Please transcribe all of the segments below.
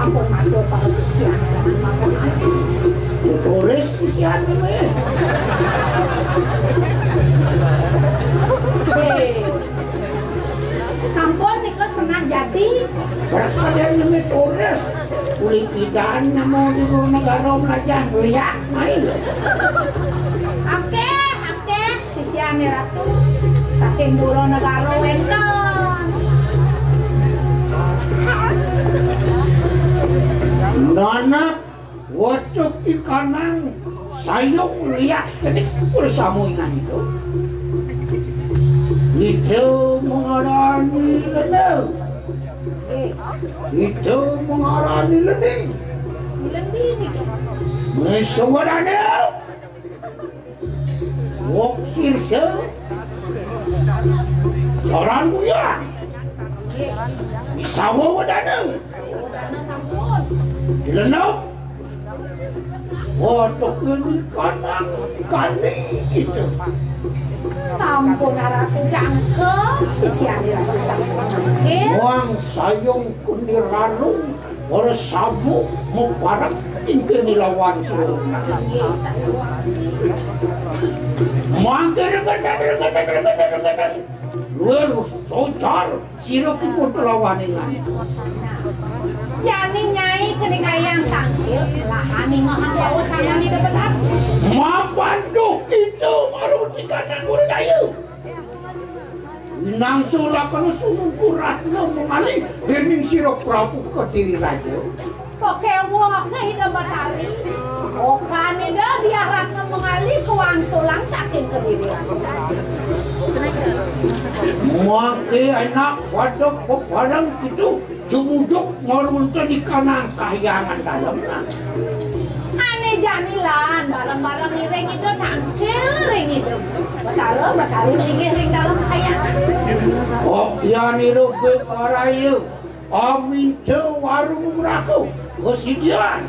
sampun matur para sisian makasih. Tulis sisian kowe. Sampun niku senang jadi. Berkadang nemi tulis. Kulit pidana mau di negara melajan lihat main. Oke, sisian ratu. Saking buru negara wendon. Nana wacuk ikanang sayung lihat kedik persamuingan itu. Itu mengarani lenau. Itu mengarani lendi. Lendi ni. Mesawadana. Wok sirse. Seorang buyang. Isawa wadana. Wadana sampun. Dilenau. Watuk ini kanang kani gitu. Sampun ratu cangkem sisian ratu sampun. Muang sayung kunirarung ora sabu muparak ingke nilawan seluruh muang gereng luar socar siro ki lawan ingan jani nyai kene kayang tangkil lahani ngohang bawa canang di depan mampanduh gitu maru di kanan urdayu Nang sulakan sunungku ratna mengali dening siro Prabu Kediri Raja. Oke wah hidup batari. Okane dah dia ratna mengali kuang sulang saking Kediri Raja. Maki anak wadok pepalang itu jumuduk ngorunta di kanan kahyangan dalamnya. Ane janilan barang-barang ring itu tangkil ring itu. Batari ring dalam kahyangan. Oh dia niru beparayu. Amin te warung muraku kesidian.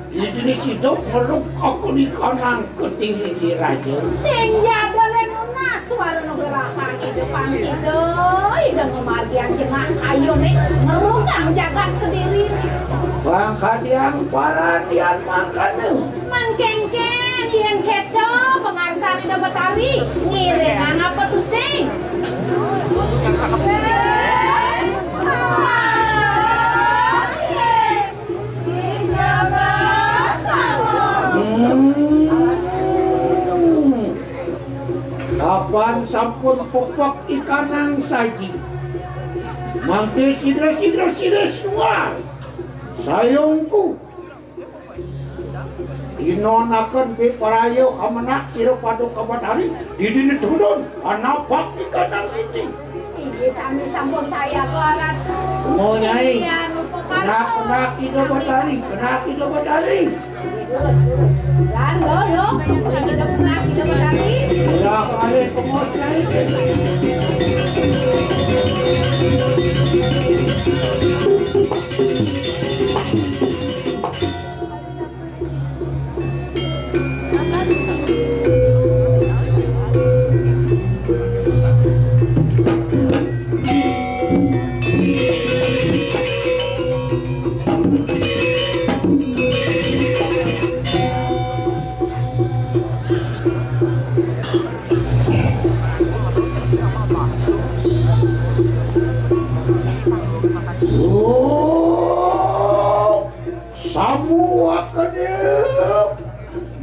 Jadi sido ngeruk aku di kanan Kediri Raja. Senjata lenuna suara nugerahan itu pangsido. Ida ngemargian jengah kayu nih ngerugang jagat Kediri. Bang kadiang paradian makanu. Mangkengken yen keto pengarsan ida Batari ngiring apa tuh sing? Kapan sampun pupok ikanang saji mangke sidras nuar sayungku inonakan beparayo kamenak siro paduk Batari didini turun anapak ikanang siti Ini sami sampun saya ke ratu. mau nyai kenak itu Batari Dan lo tidak pernah Batari. ya kali pengosnya itu semua kedep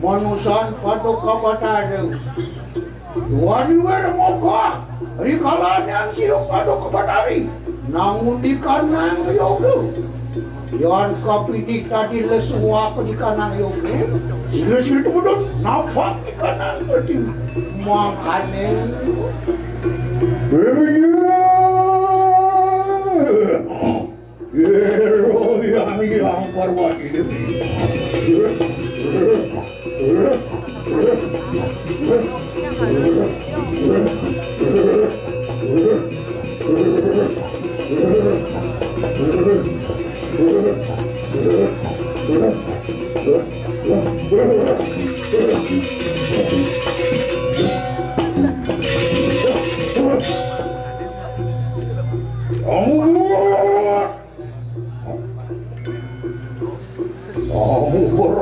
manusan paduka Batari Tuan luar mogah rikalannya siruk paduka Batari namun di kanan yoga Yan kapidik tadi lesua di kanan yoga sila kemudian nampak di kanan berdiri makanya yang parwat ini.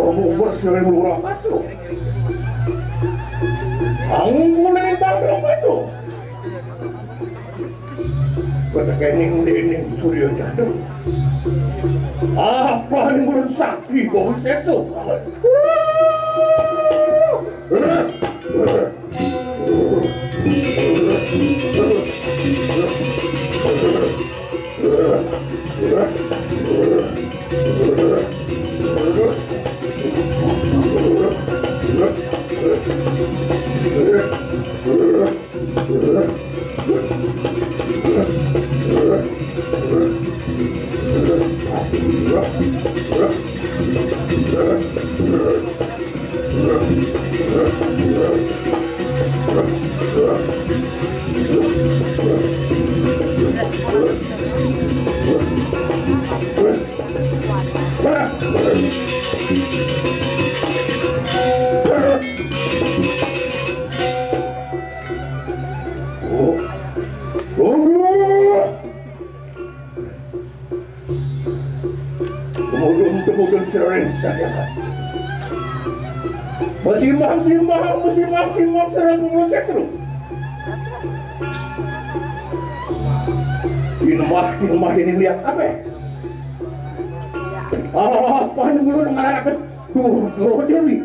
Kamu bersering lurah masuk. Kamu mulai tahu itu. Ketekening dening Surya Chandra. Apa yang belum sakti kau sesu? Kemudian sering saja. Musim-musim serang mulut terus. Di rumah ini lihat apa? Apa yang belum mengarahkan? Dewi.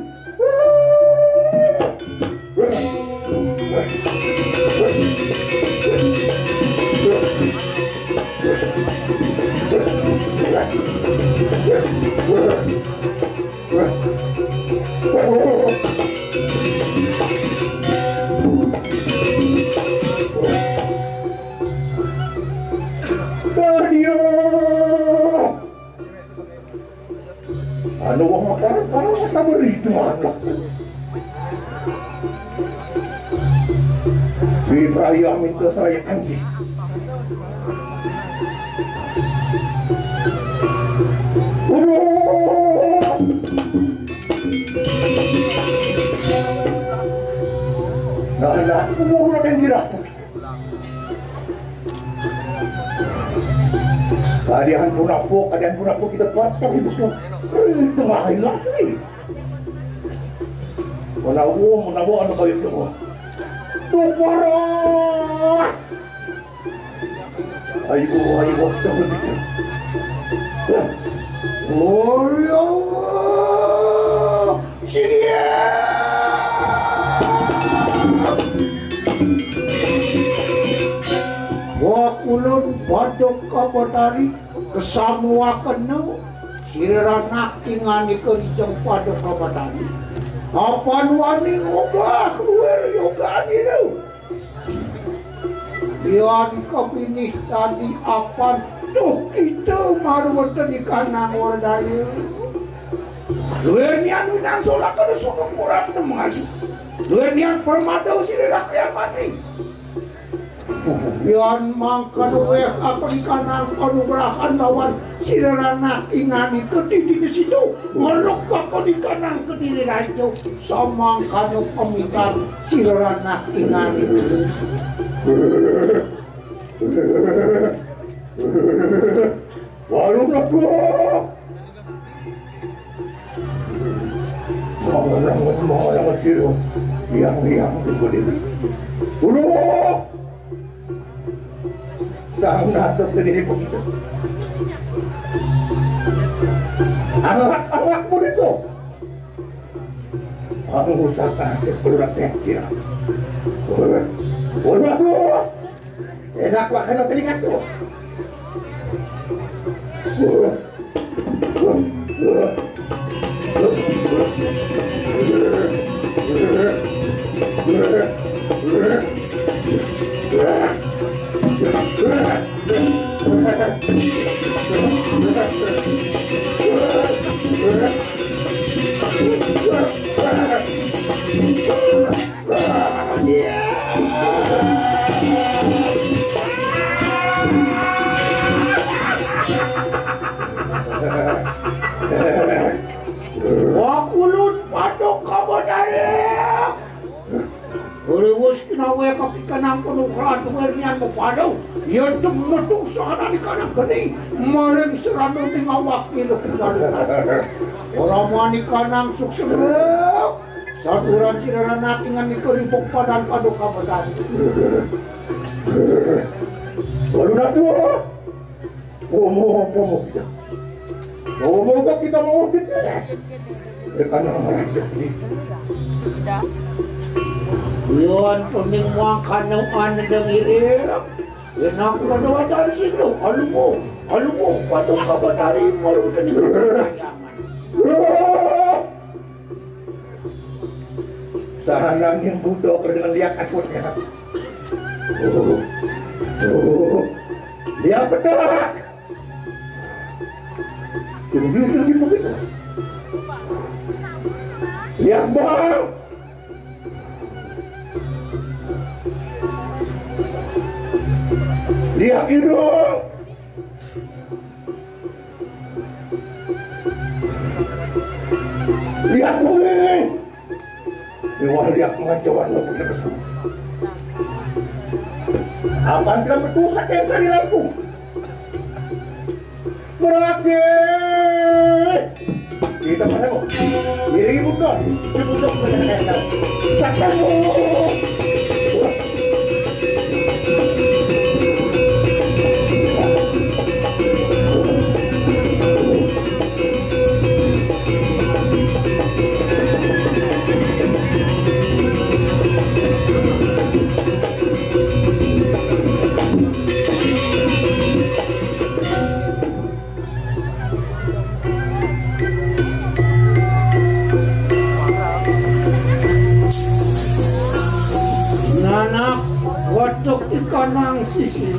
Ano wong parang mas nabarito anak. Di perayaan minta saya anjing. Nah, umur yang dirapuk. Kadian punapuk kita patah hidupnya. Itu makin lagi. Menawo anak kayu semua. Tuparah. Ayo, jangan bikin. Oreo, Wakulun badok kabotari kesamua kenu sirana kingani kerijeng padok kabotari. Apa nuani ngobah luar yogani lu? Yan kepinih tadi apa tuh kita marwat di kanang wardaya. Luar nian winang solak kada sunung kurang demaju. Luar nian permado sirana kaya mati. Yan mangkan weh apa di kanang anugrahan lawan sirana ingani kediri di situ ngeruk kau di kanang kediri rajo samangkan pemitan sirana ingani. Warung aku. Semua orang kecil yang begini. Udah. Sang Datuk begini begitu. Awak pun itu. Aku usahakan sekolah saya. Waduh, enak banget kalau telinga tuh. Wakulun padok kabodare. Urus kinawe kapikan ang punukan tungernian mo padaw. ya metu sana di kanan geni maring seranu ning awak ilu kedalunan ora mani kanang suksep saduran sirana nakingan ikeribuk padan paduka badan lalu natua ngomong kok kita mau kita karena Yon tuning muang kanong ana dang irip. Enak mo na wadan siglo. Alumo, padong kabatari mo ro tani kayangan. Sahanang yung budo dengan dia kasutnya. Dia petak. Sungguh begitu. Lihat bang. Lihat hidung. Lihat bumi. Dewa lihat mengacauan lo punya kesu. Apaan bilang bertuhat yang sariranku? Berakhir. Kita mana mo? Diri buka. Dibuka pada Sakamu. Watuk ikanang sisi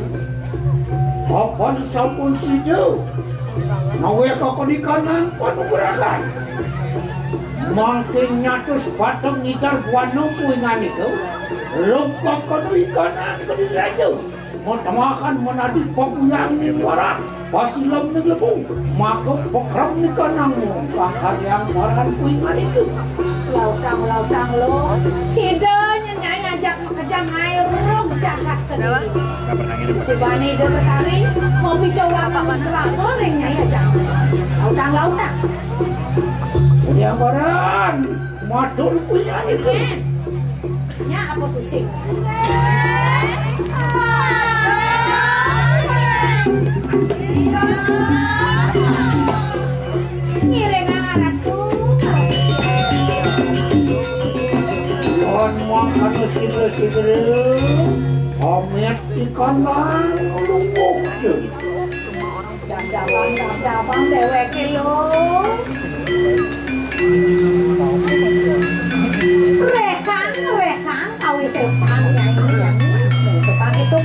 Papan sampun sijo Nawe kako di kanang panuberakan Mangking nyatus batang ngidar wano puingan itu Luk kako di ikanang kedirajo Matamakan menadi papuyang ni warak Pasilam ni lebung Makuk pokram ni kanang Kakar yang waran puingan itu Lautang lo Sidanya ngajak makajang air rong jagat kediri Si Bani dia tertarik mau bicara apa kerak gorengnya ya jangan Lautang Yang waran Matur puingan itu Nya apa pusing Ngiring anakku Yon makan sigre-sigre Amet di kanang lungguh je Dabang deweke lo Rehang kawi sesangnya ini ya pakai tuh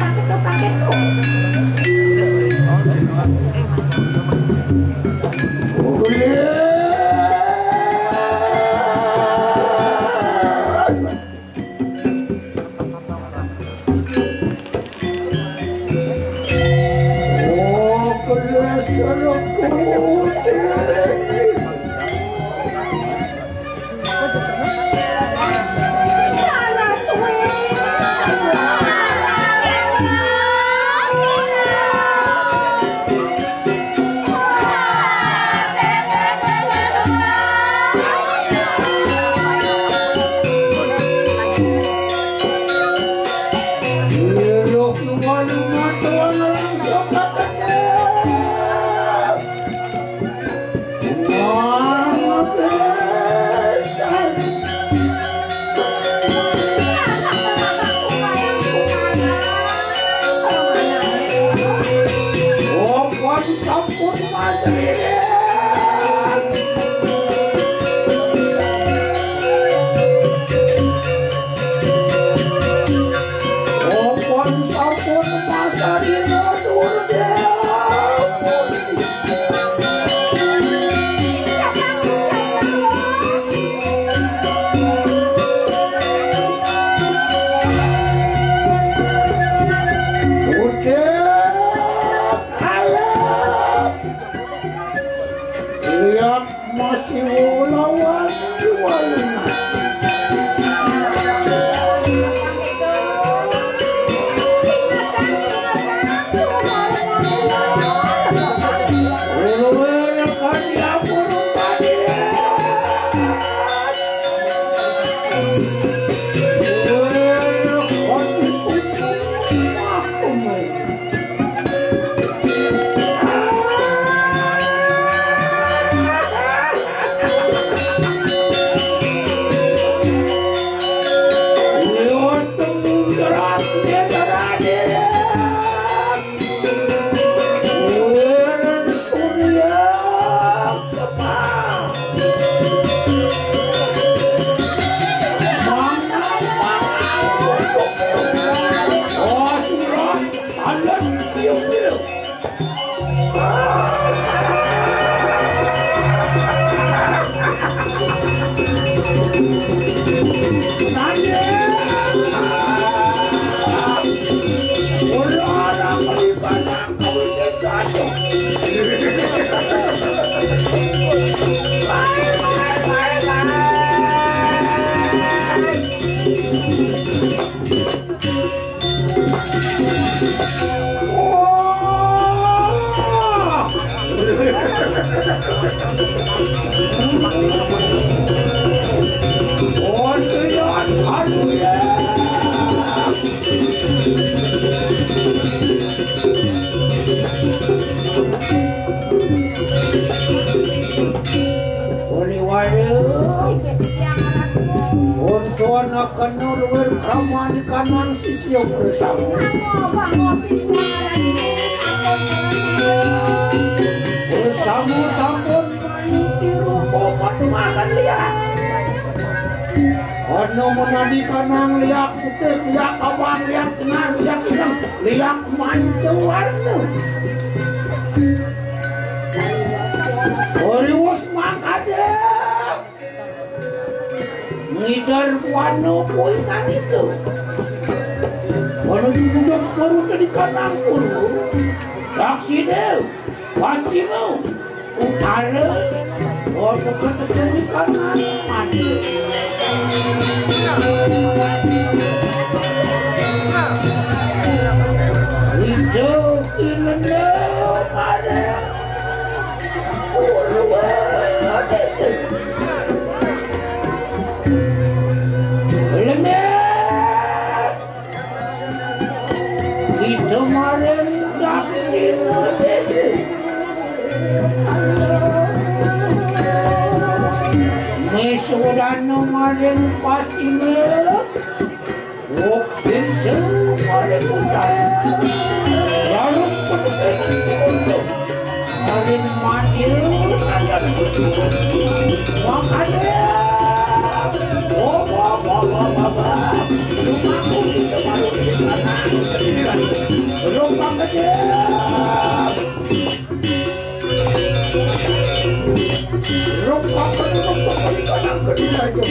akan nuluwer kraman di kanan sisi yang bersama. Bersama sampun di rumah makan lihat. Ono menadi kanang lihat putih, lihat abang, lihat tenang, lihat hitam, lihat manca warna. Oriwas makade. Ngidar wano kuih kan itu. Wano juga baru tadi kanang puru. Taksi deh, pasti mau. Utara, wano ketekan di kanan mati. Hijau inene pada puru desa. Kemarin daksin desi Mesudano maring pasti mek Woksin semaring utan Lalu kebetulan untuk maring mati ada makanya rumahku sudah baru di sana Rompang gede Rompang gede kanan gede aja